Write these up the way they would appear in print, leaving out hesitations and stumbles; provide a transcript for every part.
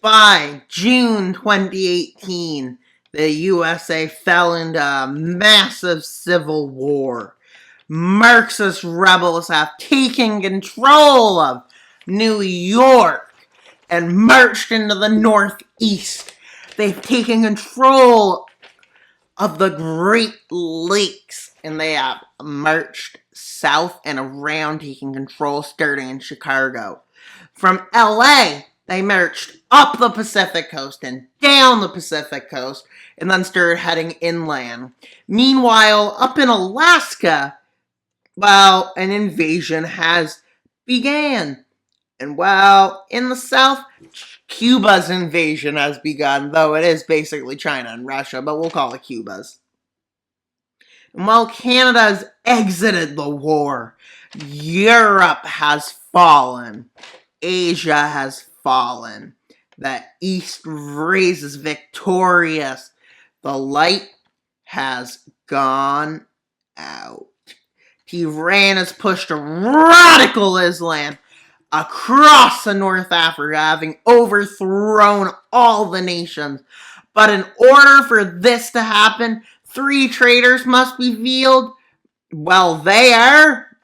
By June 2018, the USA fell into a massive civil war. Marxist rebels have taken control of New York and marched into the Northeast. They've taken control of the Great Lakes, and they have marched south and around, taking control starting in Chicago. From LA, they marched up the Pacific coast and down the Pacific coast, and then started heading inland. Meanwhile, up in Alaska, well, an invasion has began. And well, in the south, Cuba's invasion has begun, though it is basically China and Russia, but we'll call it Cuba's. And while Canada has exited the war, Europe has fallen. Asia has fallen. The East raises victorious. The light has gone out. Iran has pushed radical Islam across the North Africa, having overthrown all the nations. But in order for this to happen, 3 traitors must be revealed. Well, they are.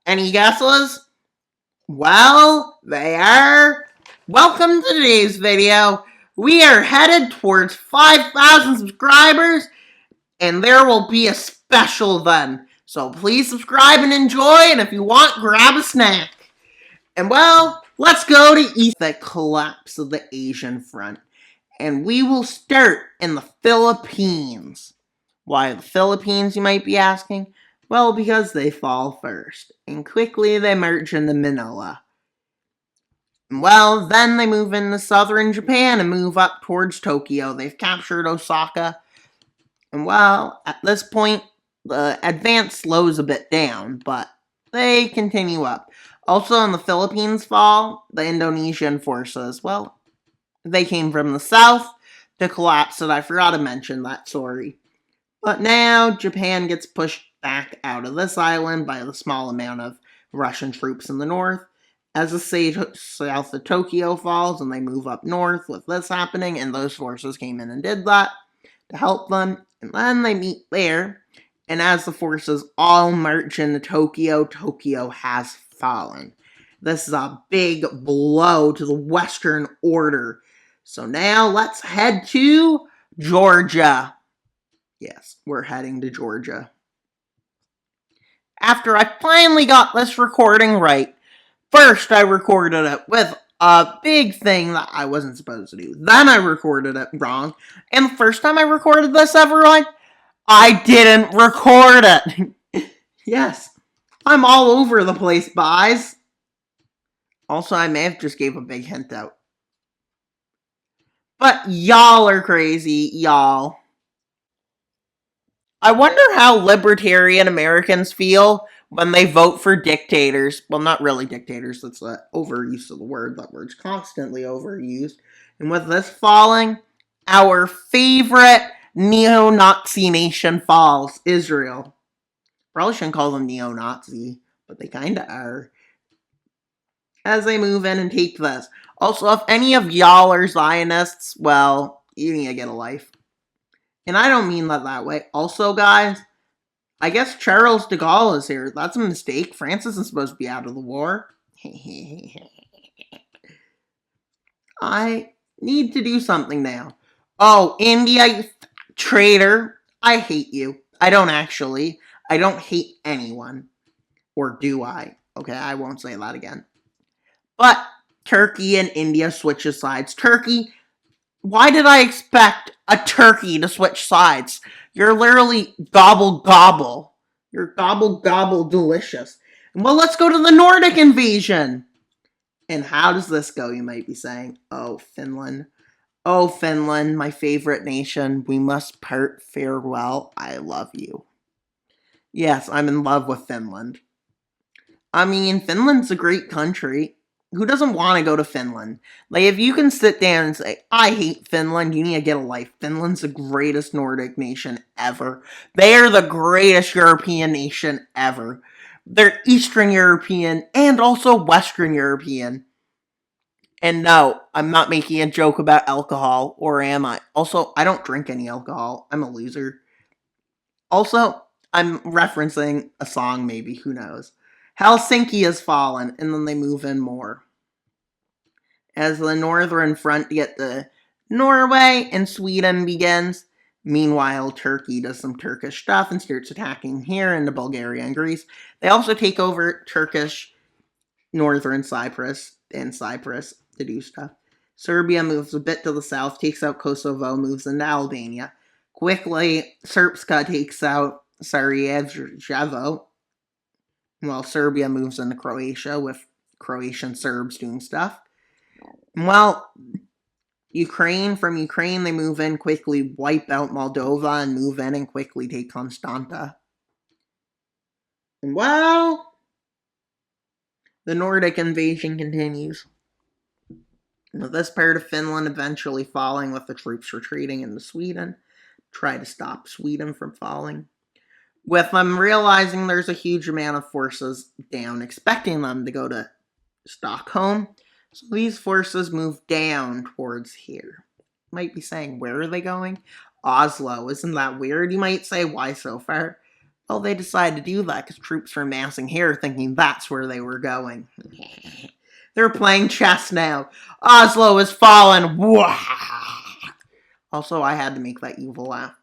Any guesses? Well, they are. Welcome to today's video. We are headed towards 5,000 subscribers, and there will be a special then. So please subscribe and enjoy, and if you want, grab a snack. And well, let's go to East, the collapse of the Asian front. And we will start in the Philippines. Why the Philippines, you might be asking? Well, because they fall first. And quickly they merge into Manila. Well, then they move into southern Japan and move up towards Tokyo. They've captured Osaka. And well, at this point, the advance slows a bit down, but they continue up. Also, in the Philippines fall, the Indonesian forces, well, they came from the south to collapse it. I forgot to mention that, sorry. But now, Japan gets pushed back out of this island by the small amount of Russian troops in the north. As the state south of Tokyo falls, and they move up north with this happening, and those forces came in and did that to help them. And then they meet there, and as the forces all march into Tokyo, Tokyo has fallen. This is a big blow to the Western order. So now let's head to Georgia. Yes, we're heading to Georgia. After I finally got this recording right, first I recorded it with a big thing that I wasn't supposed to do. Then I recorded it wrong. And the first time I recorded this, everyone, I didn't record it. Yes, I'm all over the place, guys. Also, I may have just gave a big hint out. But y'all are crazy, y'all. I wonder how libertarian Americans feel when they vote for dictators. Well, not really dictators, that's the overuse of the word. That word's constantly overused. And with this falling, our favorite neo-Nazi nation falls, Israel. Probably shouldn't call them neo-Nazi, but they kinda are. As they move in and take this. Also, if any of y'all are Zionists, well, you need to get a life. And I don't mean that way. Also, guys, I guess Charles de Gaulle is here. That's a mistake. France isn't supposed to be out of the war. I need to do something now. Oh, India, you traitor. I hate you. I don't actually. I don't hate anyone. Or do I? Okay, I won't say that again. But Turkey and India switches sides. Turkey, why did I expect a turkey to switch sides? You're literally gobble gobble. You're gobble gobble delicious. Well, let's go to the Nordic invasion. And how does this go, you might be saying? Oh, Finland. Oh, Finland, my favorite nation. We must part farewell. I love you. Yes, I'm in love with Finland. I mean, Finland's a great country. Who doesn't want to go to Finland? Like, if you can sit down and say, I hate Finland, you need to get a life. Finland's the greatest Nordic nation ever. They are the greatest European nation ever. They're Eastern European and also Western European. And no, I'm not making a joke about alcohol, or am I? Also, I don't drink any alcohol. I'm a loser. Also, I'm referencing a song, maybe, who knows. Helsinki has fallen, and then they move in more. As the northern front get to Norway and Sweden begins. Meanwhile, Turkey does some Turkish stuff and starts attacking here into Bulgaria and Greece. They also take over Turkish northern Cyprus and Cyprus to do stuff. Serbia moves a bit to the south, takes out Kosovo, moves into Albania. Quickly, Srpska takes out Sarajevo, while Serbia moves into Croatia with Croatian Serbs doing stuff. Well, from Ukraine, they move in, quickly wipe out Moldova, and move in and quickly take Constanta. And well, the Nordic invasion continues. With this part of Finland eventually falling, with the troops retreating into Sweden, try to stop Sweden from falling. With them realizing there's a huge amount of forces down, expecting them to go to Stockholm, so these forces move down towards here. Might be saying, where are they going? Oslo. Isn't that weird? You might say, why so far? Well, they decided to do that because troops were amassing here, thinking that's where they were going. They're playing chess now. Oslo has fallen. Also, I had to make that evil laugh.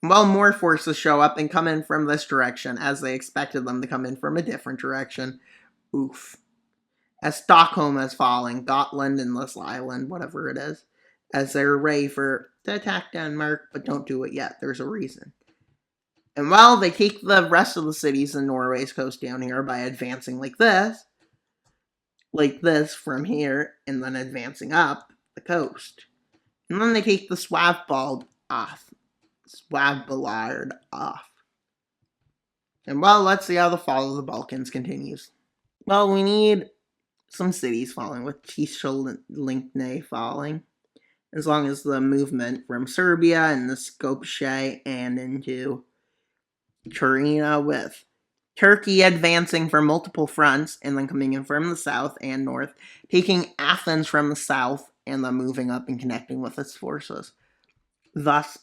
Well, more forces show up and come in from this direction, as they expected them to come in from a different direction. Oof. As Stockholm is falling, Gotland and this island, whatever it is, as they're ready to attack Denmark, but don't do it yet. There's a reason. And well, they take the rest of the cities in Norway's coast down here by advancing like this from here, and then advancing up the coast. And then they take the Svalbard off. And well, let's see how the fall of the Balkans continues. Well, we need some cities falling, with Tisha falling, as long as the movement from Serbia and the Skopje and into Tirana, with Turkey advancing from multiple fronts and then coming in from the south and north, taking Athens from the south and then moving up and connecting with its forces. Thus,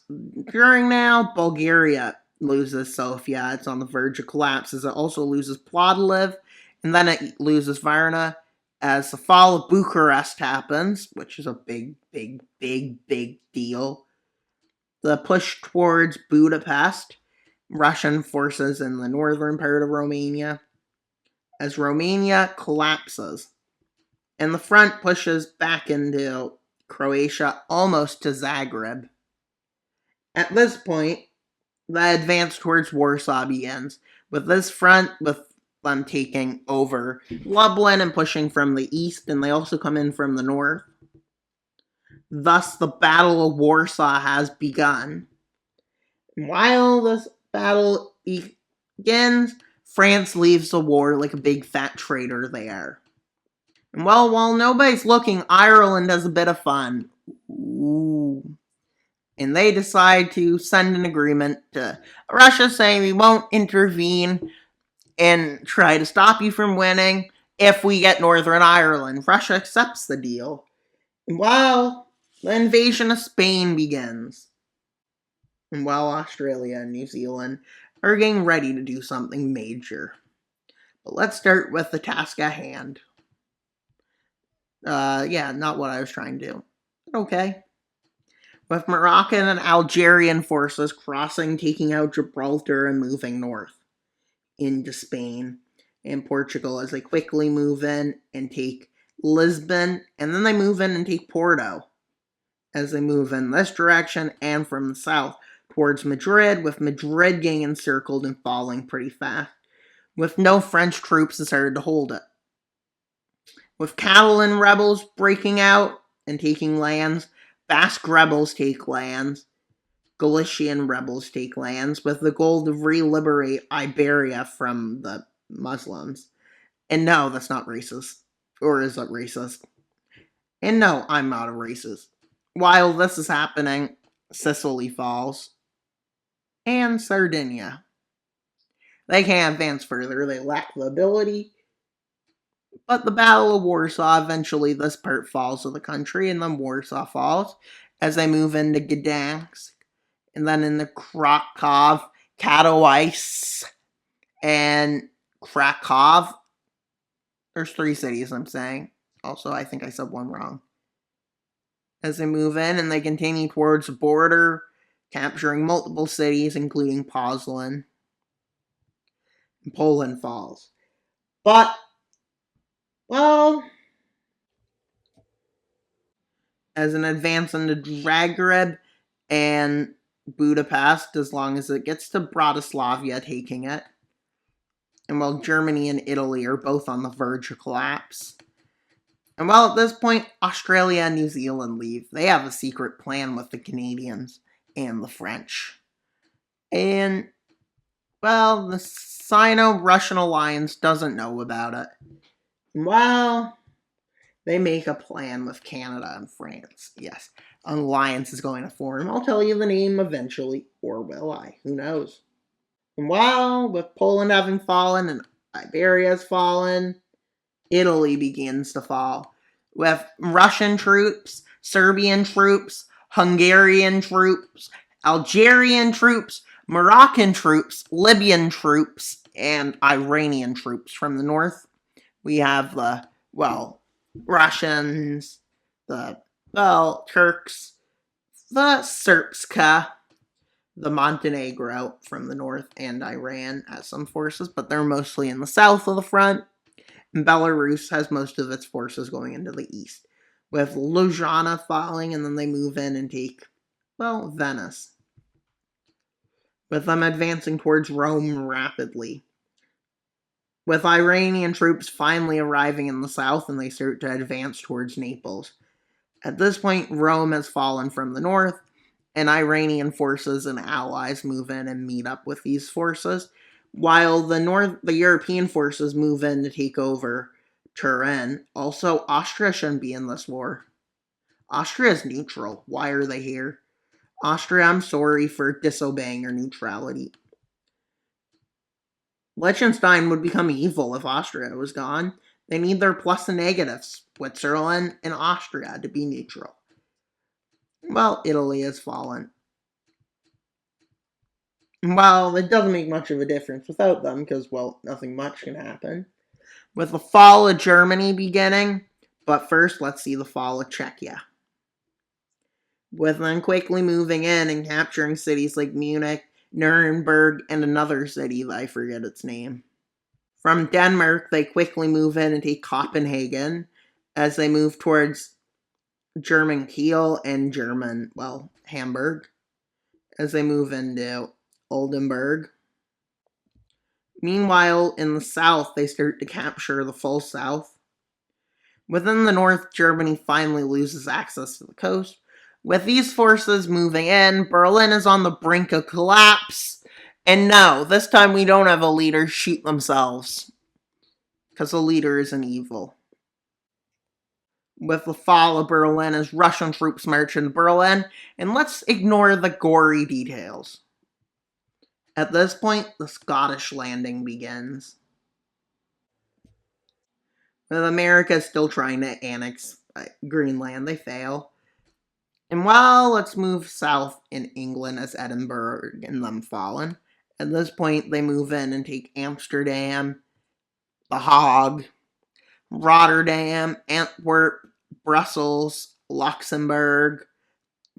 during now, Bulgaria loses Sofia. It's on the verge of collapse, as it also loses Plovdiv, and then it loses Varna, as the fall of Bucharest happens, which is a big deal. The push towards Budapest, Russian forces in the northern part of Romania, as Romania collapses. And the front pushes back into Croatia, almost to Zagreb. At this point, the advance towards Warsaw begins, with this front, with them taking over Lublin and pushing from the east, and they also come in from the north. Thus, the Battle of Warsaw has begun. While this battle begins, France leaves the war like a big fat traitor they are. And well, while nobody's looking, Ireland does a bit of fun. Ooh. And they decide to send an agreement to Russia saying we won't intervene and try to stop you from winning if we get Northern Ireland. Russia accepts the deal. And while the invasion of Spain begins, and while Australia and New Zealand are getting ready to do something major. But let's start with the task at hand. Not what I was trying to do. Okay. With Moroccan and Algerian forces crossing, taking out Gibraltar and moving north into Spain and Portugal, as they quickly move in and take Lisbon, and then they move in and take Porto as they move in this direction and from the south towards Madrid, with Madrid getting encircled and falling pretty fast, with no French troops decided to hold it. With Catalan rebels breaking out and taking lands, Basque rebels take lands, Galician rebels take lands, with the goal to re-liberate Iberia from the Muslims. And no, that's not racist. Or is it racist? And no, I'm not a racist. While this is happening, Sicily falls. And Sardinia. They can't advance further. They lack the ability But the Battle of Warsaw, eventually this part falls of the country, and then Warsaw falls as they move into Gdansk, and then into Krakow, Katowice, and Krakow. There's 3 cities I'm saying. Also, I think I said one wrong. As they move in and they continue towards the border, capturing multiple cities, including Poznan. And Poland falls. But, well, as an advance into Zagreb and Budapest, as long as it gets to Bratislava, taking it. And while Germany and Italy are both on the verge of collapse. And while at this point, Australia and New Zealand leave. They have a secret plan with the Canadians and the French. And, well, the Sino-Russian alliance doesn't know about it. Well, they make a plan with Canada and France. Yes, an alliance is going to form. I'll tell you the name eventually, or will I? Who knows? And while with Poland having fallen and Iberia's fallen, Italy begins to fall. With Russian troops, Serbian troops, Hungarian troops, Algerian troops, Moroccan troops, Libyan troops, and Iranian troops from the north. We have the, Russians, the, Turks, the Srpska, the Montenegro from the north, and Iran has some forces, but they're mostly in the south of the front. And Belarus has most of its forces going into the east, with Ljubljana falling, and then they move in and take, Venice, with them advancing towards Rome rapidly. With Iranian troops finally arriving in the south, and they start to advance towards Naples. At this point, Rome has fallen from the north, and Iranian forces and allies move in and meet up with these forces, while the European forces move in to take over Turin. Also, Austria shouldn't be in this war. Austria is neutral. Why are they here? Austria, I'm sorry for disobeying your neutrality. Liechtenstein would become evil if Austria was gone. They need their plus and negatives, Switzerland and Austria, to be neutral. Well, Italy has fallen. Well, it doesn't make much of a difference without them, because, nothing much can happen. With the fall of Germany beginning, but first, let's see the fall of Czechia. With them quickly moving in and capturing cities like Munich, Nuremberg, and another city that I forget its name. From Denmark, they quickly move in and take Copenhagen as they move towards German Kiel and German, Hamburg, as they move into Oldenburg. Meanwhile, in the south, they start to capture the full south. Within the north, Germany finally loses access to the coast. With these forces moving in, Berlin is on the brink of collapse. And no, this time we don't have a leader shoot themselves, because the leader isn't evil. With the fall of Berlin as Russian troops march into Berlin, and let's ignore the gory details. At this point, the Scottish landing begins. With America still trying to annex Greenland, they fail. And let's move south in England as Edinburgh and them fallen. At this point, they move in and take Amsterdam, The Hague, Rotterdam, Antwerp, Brussels, Luxembourg,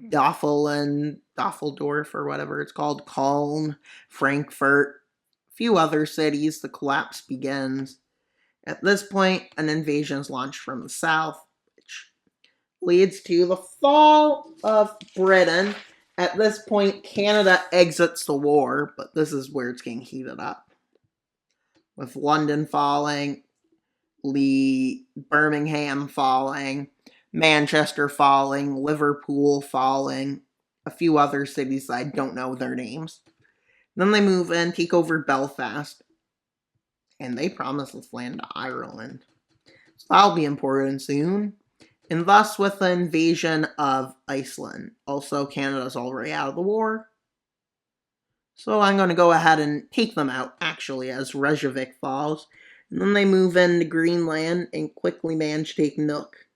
Dusseldorf, or whatever it's called, Cologne, Frankfurt, a few other cities. The collapse begins. At this point, an invasion is launched from the south, which leads to the fall of Britain. At this point, Canada exits the war, but this is where it's getting heated up. With London falling, Birmingham falling, Manchester falling, Liverpool falling, a few other cities that I don't know their names. Then they move in, take over Belfast, and they promise this land to Ireland. So that'll be important soon. And thus, with the invasion of Iceland, also Canada's already out of the war. So I'm going to go ahead and take them out, actually, as Reykjavik falls. And then they move into Greenland and quickly manage to take Nook.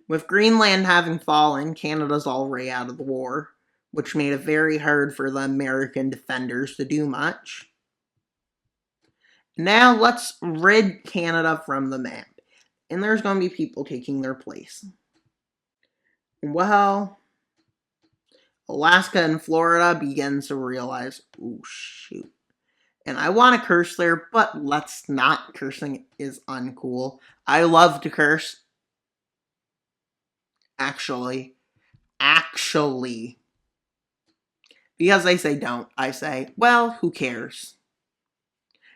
With Greenland having fallen, Canada's already out of the war, which made it very hard for the American defenders to do much. Now let's rid Canada from the map. And there's going to be people taking their place. Well, Alaska and Florida begins to realize, oh shoot. And I want to curse there, but let's not. Cursing is uncool. I love to curse. Actually. Because they say don't, I say, well, who cares?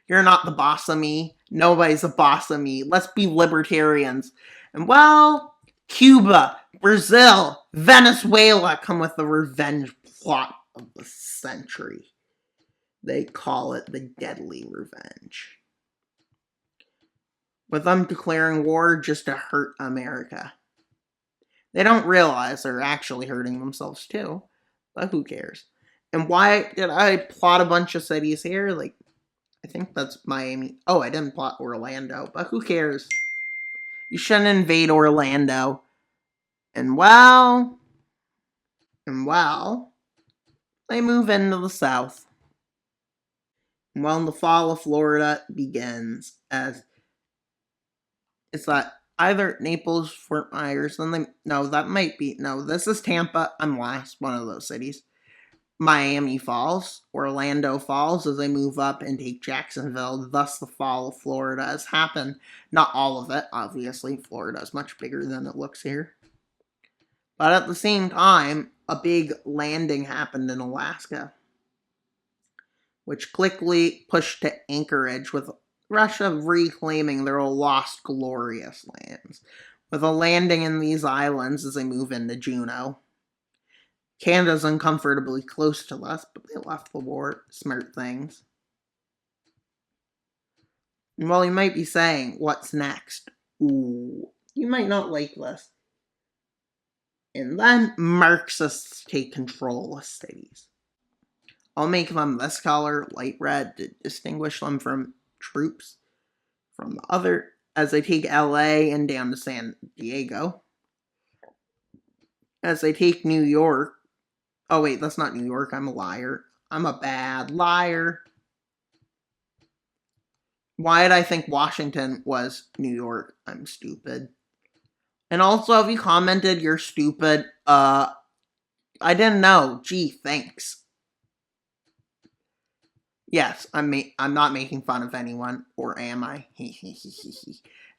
You're not the boss of me. Nobody's the boss of me. Let's be libertarians. And well, Cuba, Brazil, Venezuela come with the revenge plot of the century. They call it the Deadly Revenge. With them declaring war just to hurt America. They don't realize they're actually hurting themselves too. But who cares? And why did I plot a bunch of cities here? Like, I think that's Miami. Oh, I didn't plot Orlando, but who cares? You shouldn't invade Orlando. And well, they move into the South. And well, the fall of Florida begins as it's that either Naples, Fort Myers, then this is Tampa. I'm last, one of those cities. Miami falls, Orlando falls as they move up and take Jacksonville. Thus, the fall of Florida has happened. Not all of it, obviously. Florida is much bigger than it looks here. But at the same time, a big landing happened in Alaska, which quickly pushed to Anchorage, with Russia reclaiming their lost glorious lands, with a landing in these islands as they move into Juneau. Canada's uncomfortably close to us, but they left the war. Smart things. Well, you might be saying, what's next? Ooh, you might not like this. And then Marxists take control of cities. I'll make them this color, light red, to distinguish them from troops from the other, as they take LA and down to San Diego. As they take New York. Oh wait, that's not New York, I'm a liar. I'm a bad liar. Why did I think Washington was New York? I'm stupid. And also, if you commented you're stupid, I didn't know. Gee, thanks. Yes, I'm not making fun of anyone, or am I?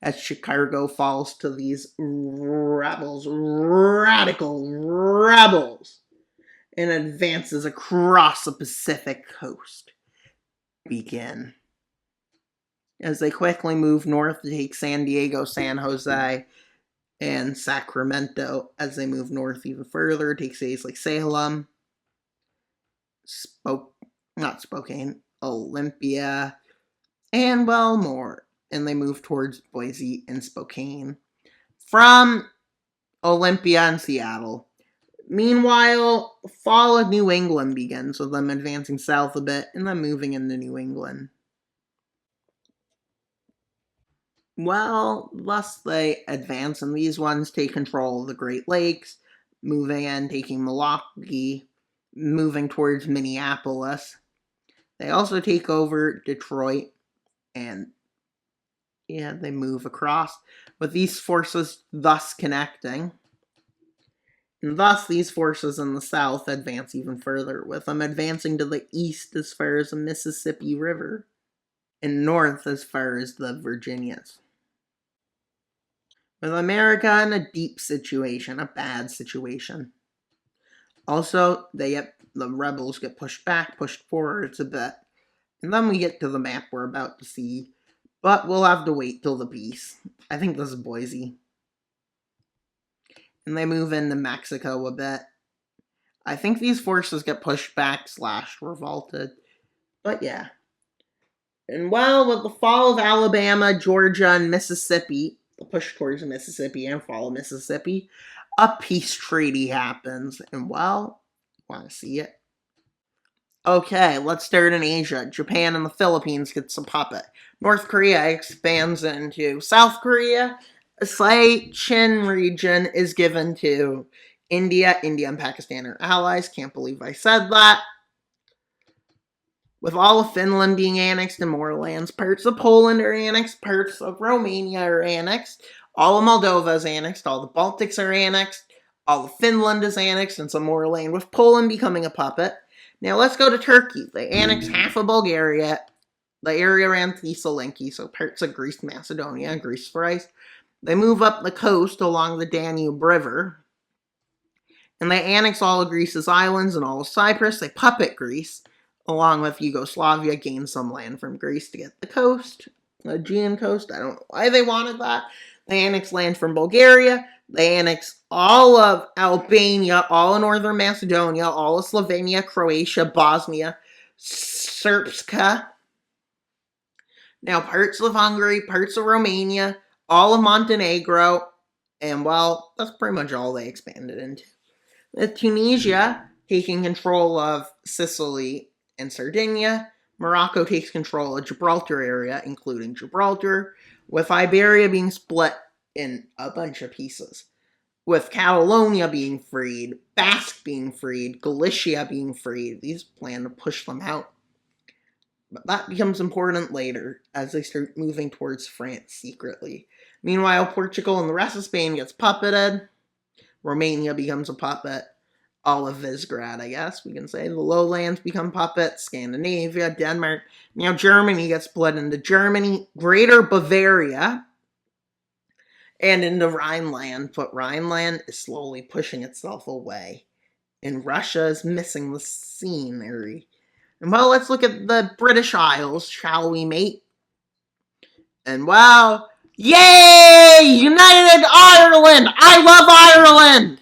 As Chicago falls to these rebels, radical rebels, and advances across the Pacific coast. Begin. As they quickly move north to take San Diego, San Jose, and Sacramento. As they move north even further, take cities like Salem, Olympia, and well, more. And they move towards Boise and Spokane. From Olympia and Seattle. Meanwhile, the fall of New England begins, with them advancing south a bit and then moving into New England. Well, thus they advance, and these ones take control of the Great Lakes, moving and taking Milwaukee, moving towards Minneapolis. They also take over Detroit, and they move across, with these forces thus connecting. And thus, these forces in the south advance even further, with them advancing to the east as far as the Mississippi River, and north as far as the Virginias. With America in a deep situation, a bad situation. Also, the rebels get pushed back, pushed forwards a bit. And then we get to the map we're about to see. But we'll have to wait till the peace. I think this is Boise. And they move into Mexico a bit. I think these forces get pushed back / revolted. But yeah. And well, with the fall of Alabama, Georgia, and Mississippi, the push towards Mississippi and fall of Mississippi, a peace treaty happens. And well, want to see it? Okay, let's start in Asia. Japan and the Philippines gets a puppet. North Korea expands into South Korea. A slight Chin region is given to India. India and Pakistan are allies. Can't believe I said that. With all of Finland being annexed and more lands, parts of Poland are annexed, parts of Romania are annexed, all of Moldova is annexed, all the Baltics are annexed, all of Finland is annexed, and some more land, with Poland becoming a puppet. Now let's go to Turkey. They annex half of Bulgaria, the area around Thessaloniki, so parts of Greece, Macedonia, and Greece Thrice. They move up the coast along the Danube River, and they annex all of Greece's islands and all of Cyprus. They puppet Greece, along with Yugoslavia, gain some land from Greece to get the coast, the Aegean coast. I don't know why they wanted that. They annex land from Bulgaria. They annex all of Albania, all of Northern Macedonia, all of Slovenia, Croatia, Bosnia, Srpska. Now parts of Hungary, parts of Romania, all of Montenegro, and well, that's pretty much all they expanded into. With Tunisia taking control of Sicily and Sardinia, Morocco takes control of Gibraltar area, including Gibraltar, with Iberia being split in a bunch of pieces. With Catalonia being freed, Basque being freed, Galicia being freed, these plan to push them out. But that becomes important later, as they start moving towards France secretly. Meanwhile, Portugal and the rest of Spain gets puppeted. Romania becomes a puppet. All of Visegrad, I guess we can say. The lowlands become puppets. Scandinavia, Denmark. Now Germany gets split into Germany, Greater Bavaria, and into Rhineland. But Rhineland is slowly pushing itself away. And Russia is missing the scenery. And well, let's look at the British Isles, shall we, mate? And well, yay! United Ireland! I love Ireland!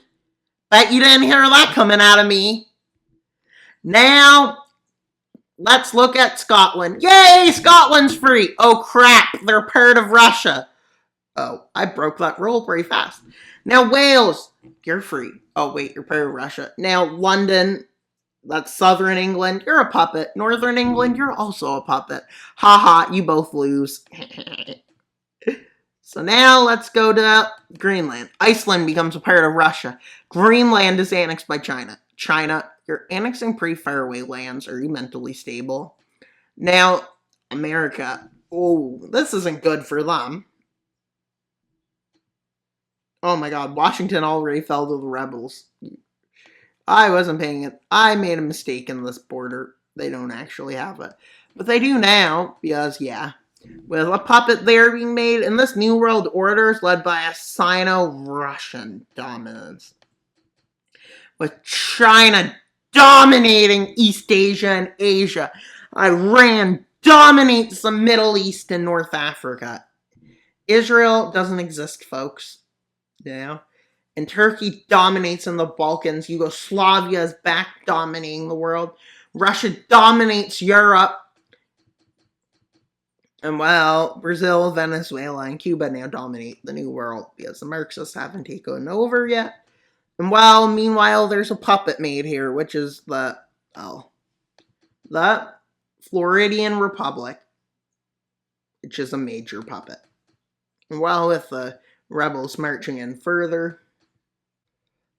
Bet you didn't hear that coming out of me. Now, let's look at Scotland. Yay, Scotland's free. Oh crap, they're part of Russia. Oh, I broke that rule pretty fast. Now, Wales, you're free. Oh wait, you're part of Russia. Now, London, that's southern England, you're a puppet. Northern England, you're also a puppet. Haha, you both lose. So now let's go to Greenland. Iceland becomes a part of Russia. Greenland is annexed by China. China, you're annexing pretty far away lands. Are you mentally stable? Now, America. Oh, this isn't good for them. Oh my god, Washington already fell to the rebels. I wasn't paying it. I made a mistake in this border. They don't actually have it. But they do now, because, yeah. With a puppet there being made, and this New World Order is led by a Sino-Russian dominance. With China dominating East Asia and Asia. Iran dominates the Middle East and North Africa. Israel doesn't exist, folks. Yeah. And Turkey dominates in the Balkans. Yugoslavia is back dominating the world. Russia dominates Europe. And well, Brazil, Venezuela, and Cuba now dominate the New World because the Marxists haven't taken over yet. And well, meanwhile, there's a puppet made here, which is the Floridian Republic, which is a major puppet. And while with the rebels marching in further,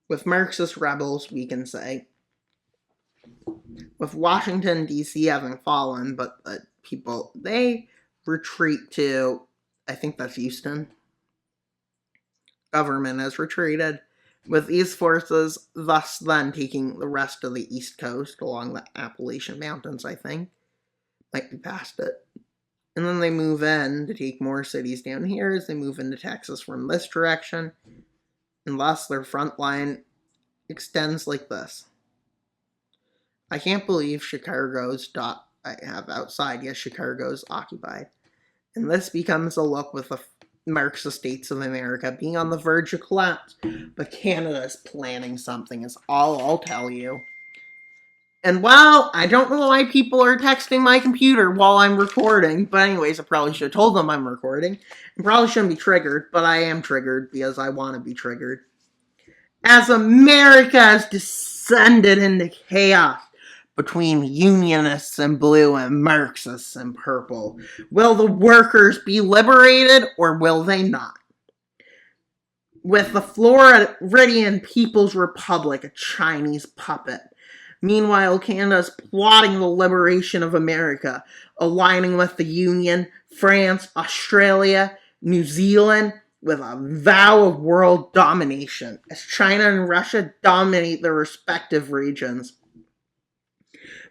with Marxist rebels, we can say, with Washington, D.C. having fallen, but the people, they retreat to, I think that's Houston. Government has retreated, with these forces thus then taking the rest of the East Coast along the Appalachian Mountains, I think. Might be past it. And then they move in to take more cities down here as they move into Texas from this direction. And thus their front line extends like this. I can't believe Chicago's I have outside. Yes, Chicago's occupied. And this becomes a look with the Marxist states of America being on the verge of collapse. But Canada is planning something, is all I'll tell you. And well, I don't know why people are texting my computer while I'm recording. But anyways, I probably should have told them I'm recording. I probably shouldn't be triggered, but I am triggered because I want to be triggered. As America has descended into chaos, between Unionists in blue and Marxists in purple. Will the workers be liberated or will they not? With the Floridian People's Republic a Chinese puppet. Meanwhile, Canada is plotting the liberation of America, aligning with the Union, France, Australia, New Zealand, with a vow of world domination, as China and Russia dominate their respective regions.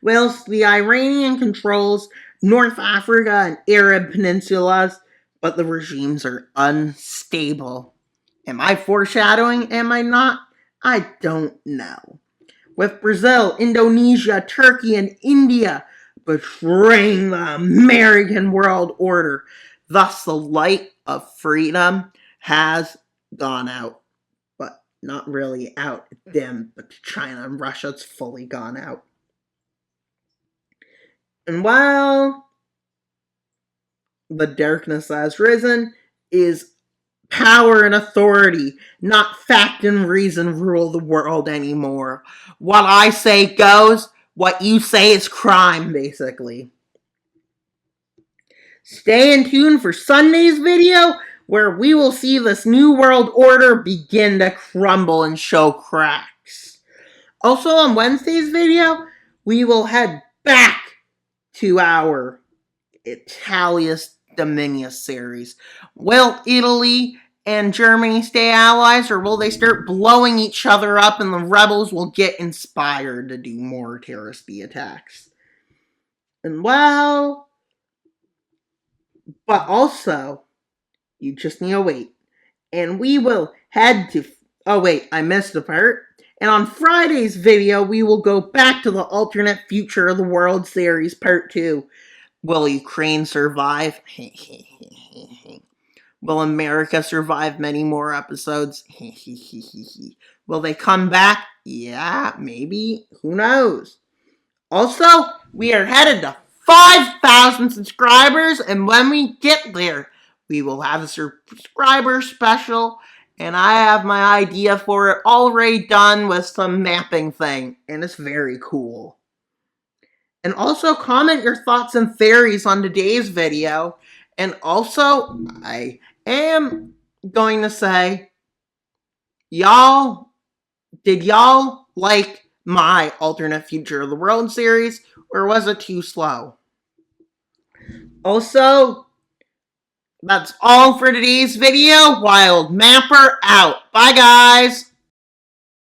Whilst the Iranian controls North Africa and Arab peninsulas, but the regimes are unstable. Am I foreshadowing? Am I not? I don't know. With Brazil, Indonesia, Turkey, and India betraying the American world order. Thus, the light of freedom has gone out. But not really out, dim, but to China and Russia, it's fully gone out. And while the darkness has risen, is power and authority, not fact and reason, rule the world anymore. What I say goes, what you say is crime, basically. Stay in tune for Sunday's video, where we will see this new world order begin to crumble and show cracks. Also on Wednesday's video, we will head back to our Italius Dominus series. Will Italy and Germany stay allies, or will they start blowing each other up and the rebels will get inspired to do more terroristy attacks? And well, but also, you just need to wait. And we will head to, oh wait, I missed a part. And on Friday's video, we will go back to the alternate future of the World Series Part 2. Will Ukraine survive? Will America survive many more episodes? Will they come back? Yeah, maybe. Who knows? Also, we are headed to 5,000 subscribers, and when we get there, we will have a subscriber special, and I have my idea for it already done with some mapping thing, and it's very cool. And also comment your thoughts and theories on today's video. And also, I am going to say, did y'all like my alternate future of the world series, or was it too slow? Also, that's all for today's video. Wild Mapper out. Bye, guys.